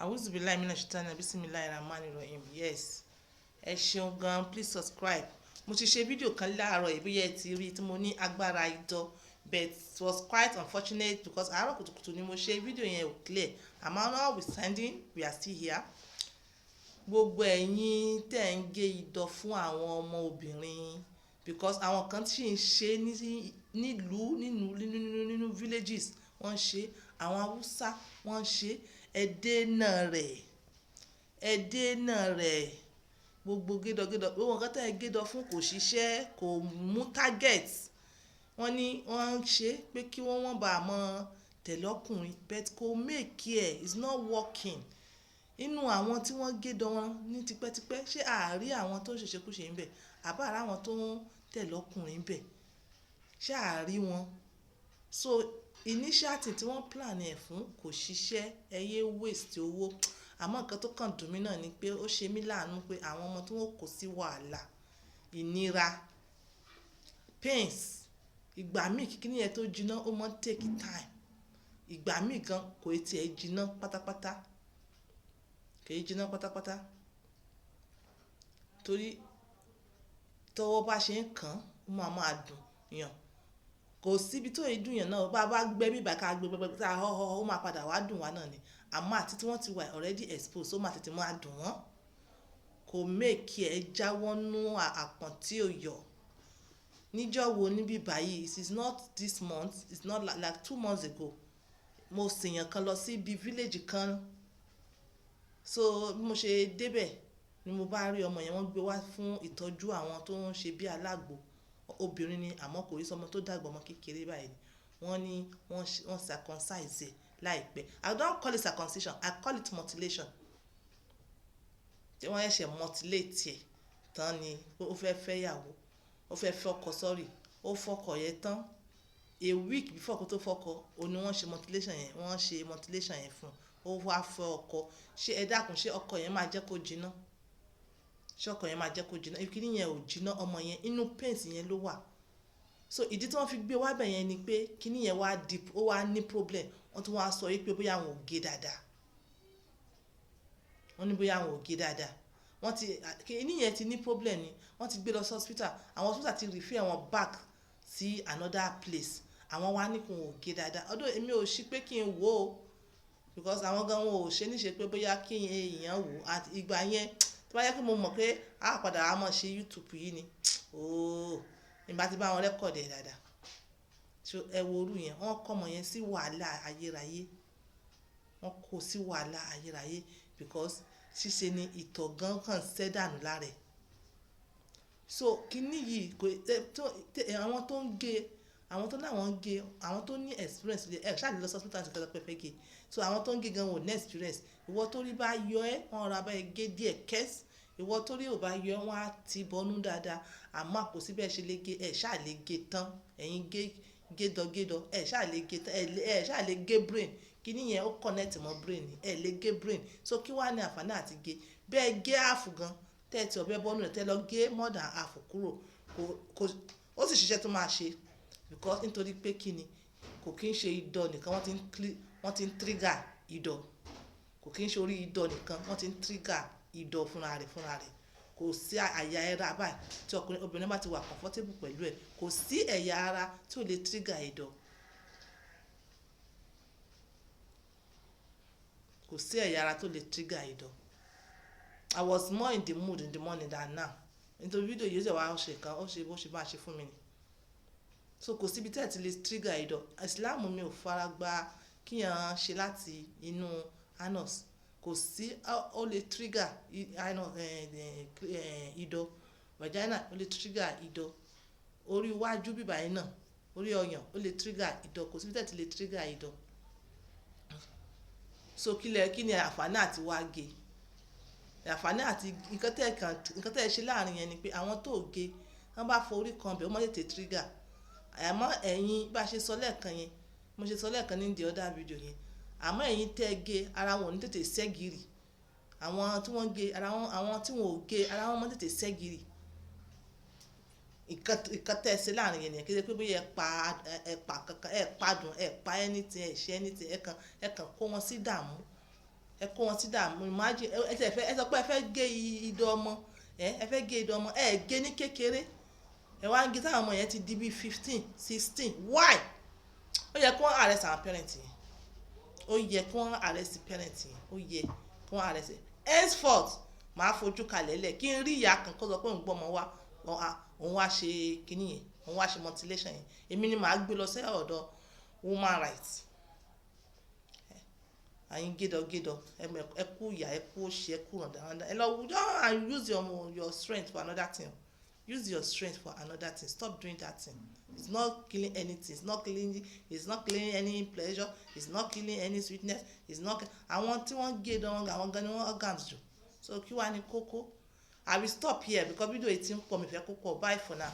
Awuzubillahi minash shaitani bismillahirrahmanirrahim. Yes, ẹ ṣeun gan, please subscribe. Mo ti ṣe fídíò kan láàárọ̀ ìbíyẹ ti rí tí mo ní agbára idán, but it was quite unfortunate because àárọ̀ kùtùkùtù ni mo ṣe fídíò yẹn ò clear. Àmọ́ notwithstanding, we are still here. Gbogbo ẹ̀yin tẹ́ ń gé idán fún àwọn ọmọ obìnrin because àwọn kan tí ń ṣe nílùú nínú villages wọ́n ń ṣe, àwọn Haúsá wọ́n ń ṣe, ẹdẹ náà rẹ̀ gbogbo gédọ̀gédọ̀ gbogbo nǹkan tẹ́ ẹ gédọ̀ fún kò ṣiṣẹ́, kò mú target. Wọ́n ní wọ́n ń ṣe pé kí wọ́n bá mọ tẹ̀lé ọkùnrin, but kò make ẹ̀, it's not working. Inú àwọn tí wọ́n gédọ̀ wọn ní tipẹ́tipẹ́, ṣé àárí àwọn tó ń ṣèṣekúṣe ń bẹ̀ àbá àrá àwọn tó ń tẹ̀lé ọkùnrin ń bẹ̀, ṣé àárí wọn. So initiative tí wọ́n plan ẹ̀ fún kò ṣiṣẹ́, ẹ yé waste owó. Àmọ́ nǹkan tó kàn dùn mí náà ni pé ó ṣe mí láàánú pé àwọn ọmọ tí wọ́n kò sí wàhálà, ìnira, pains, ìgbà míì kíkíní yẹn tó jiná ó mọ́ take time. Ìgbà míì gan kò tiẹ̀ jiná pátápátá, kò í jiná pátápátá. Torí tọ́wọ́ bá ṣe ń kàn ó máa dùn yàn. Kò síbi tó yẹ dùn yàn náà, bá gbẹ́ bíbà ká gbẹ́ tá họ́họ́ ó máa padà wá dùn wá náà ni. Àmọ́ àti tí wọ́n ti wà already exposed ó máa tètè máa dùn wọ́n. Kò make ẹ jáwọ́ nú àpọ̀n tí ò yọ. Níjọ́ wo níbí báyìí, it is not this month, it's not like 2 months ago. Mo sèyàn kan lọ sí ibi village kan. So bí mo ṣe débẹ̀ ni mo bá rí ọmọ yẹn, wọ́n gbé wá fún ìtọ́jú àwọn tó ń ṣe bí alágbo. Obìnrin ni àmọ́ kò rí sọmọ tó dàgbà, ọmọ kékeré báyìí. Wọ́n ní wọ́n circumcise láìpẹ́. I don't call it circumcision, I call it mutilation. Tí wọ́n ṣe mutilate ẹ̀ tán ni ó fẹ́ fẹ́yàwó, ó fẹ́ fọ́kọ, sorry, ó fọ́kọ yẹn tán. A week before kó tó fọ́kọ, ó ní wọ́n ṣe mutilation yẹn, wọ́n ṣe mutilation yẹn fún un. Ó wá fẹ́ ọkọ. Ṣé ẹ dákun, ṣé ọkọ yẹn máa jẹ́ kó jiná? Ṣé ọkọ yẹn máa jẹ́ kó jiná? Ìkíní yẹn ò jiná, ọmọ yẹn inú pains yẹn ló wà. So ìdí tí wọ́n fi gbé wá bẹ̀ yẹn ni pé kíní yẹn wá deep, ó wá ní problem. Wọ́n tún wá sọ wípé bóyá àwọn ò gé dáadáa. Wọ́n ní bóyá àwọn ò gé dáadáa. Kíní yẹn ti ní problem ni. Wọ́n ti gbé lọ sí hospital. Àwọn hospital ti refer wọn back sí another place. Àwọn wá ní kò ò gé dáadáa. Although èmi ò ṣí pé kí n wò ó because àwọn gan wọn ò ṣe níṣe pé bóyá kí èèyàn wò. Àti ìgbà yẹn tí wọ́n yẹ kí mo mọ̀ pé a padà á mọ̀ ṣe YouTube yìí ni. Ìgbà tí bá wọn record ẹ̀ dáadáa. So ẹ wo orú yẹn, wọ́n kọ́ ọmọ yẹn sí wàhálà ayérayé. Wọ́n kó sí wàhálà ayérayé because ṣíṣe ni ìtọ̀ gan kan ṣẹ́dànù lára ẹ̀. So kíní yìí àwọn tó ń gé, àwọn tó láwọn ń gé, àwọn tó ní experience ṣáà lè lọ sí hospital ṣe kẹ́tọ́ pẹ́fẹ́ gé. So àwọn tó ń gé gan wọn ò ní experience. Ìwọ tó rí bá yọ ẹ́, wọ́n ra bá ẹ gé díẹ̀ kẹ́s. Ìwọ tó rí ò bá yọ ẹ́, wọ́n á ti bọnú dáadáa. Àmọ́ kò sí bẹ́ẹ̀ ṣe lè gé, ṣáà lè gé tán. Ẹ̀yin gédọ̀gédọ̀, ṣáà lè gé tán, ṣáà lè gé brain. Kíní yẹn ó connect mọ́ brain ni, lè gé brain. So kí wá ní àǹfààní àti gé? Bẹ́ẹ̀ gé half gan, tẹ́tí ọ̀bẹ bọ́nú rẹ̀ tẹ́ lọ gé more than half kúrò. Ó sì ṣiṣẹ́ tó máa ṣe because nítorí pé kíni kò kí ń ṣe idọ̀ nìkan wọ́n ti ń trigger idọ̀. Kò kí ń ṣe orí idọ̀ nìkan wọ́n ti ń trigger idọ̀ fúnra rẹ̀. Kò sí àyà ẹra báyìí tí obìnrin bá ti wà comfortable pẹ̀lú ẹ̀. Kò sí ẹ̀yà ara tí ò lè trigger idọ̀. Kò sí ẹ̀yà ara tó lè trigger idọ̀. I was more in the mood in the morning than now. Nítorí fídíò yìí ṣe wá ṣe kan, ó ṣe bó ṣe máa ṣe fún mi ni. So kò síbi tẹ́ẹ̀ tí lè trigger idọ̀. Islam mi ò fara gba kíyàn ṣe láti inú anus. Kò sí ó lè trigger idọ̀. Vagina ó lè trigger idọ̀. Orí iwájú bíbá yìí náà, orí ọyàn ó lè trigger idọ̀. Kò síbi tẹ́ẹ̀ tí lè trigger idọ̀. So kí ni àǹfààní àti wá gé? Àǹfààní àti nǹkan tẹ́ ẹ ṣe láàrin yẹn ni pé àwọn tó gé, wọ́n bá forí kan bẹ̀ ó máa tètè trigger. Àmọ́ ẹ̀yin bá ṣe sọ lẹ́ẹ̀kan yẹn, mo ṣe sọ lẹ́ẹ̀kan ní the other video yẹn. Àmọ́ ẹ̀yin tẹ́ ẹ gé ara wọn ò ní tètè ṣẹ́gìrì. Àwọn tí wọ́n gé àwọn tí wọn ò gé ara wọn máa tètè ṣẹ́gìrì. Nǹkan tẹ́ ẹ ṣe láàrin yẹn nìyẹn. Kí ṣe pé bóyá ẹ pa kankan, ẹ pa dùn, ẹ pa anything, ẹ ṣe anything, ẹ kàn kó wọn sí dààmú. ẹ kó wọn sí dààmú imagine ẹ sọ pé ẹ fẹ́ gé idọ̀ ọmọ ẹ fẹ́ gé idọ̀ ọmọ ẹ gé ní kékeré ẹ wá ń gé táwọn ọmọ yẹn ti di bíi 15, 16 why ó yẹ kó arrest àwọn parent yẹn ó yẹ kó arrest parent yẹn ó yẹ kó arrest henceforth màá fojú kalẹ̀ lẹ̀ kí n rí ìyá kan kó sọ pé òun gbọ́ ọmọ wa òun wá ṣe kinní yẹn òun wá ṣe mutilation yẹn èmi ni màá gbé lọ sí ọ̀dọ̀ woman rights àyìn gédọ̀gédọ̀ ẹ kú ìyá ẹ kú òṣì ẹ kú ràndàràndà ẹ lọ and use your strength for another thing use your strength for another thing stop doing that thing it's not killing anything it's not killing any pleasure it's not killing any sweetness it's not àwọn tí wọ́n gé dán àwọn gan ni wọ́n organs jù so kí wàá ní kókó I will stop here because video 18 pọ̀ mi fẹ́ kó pọ̀ bye for now.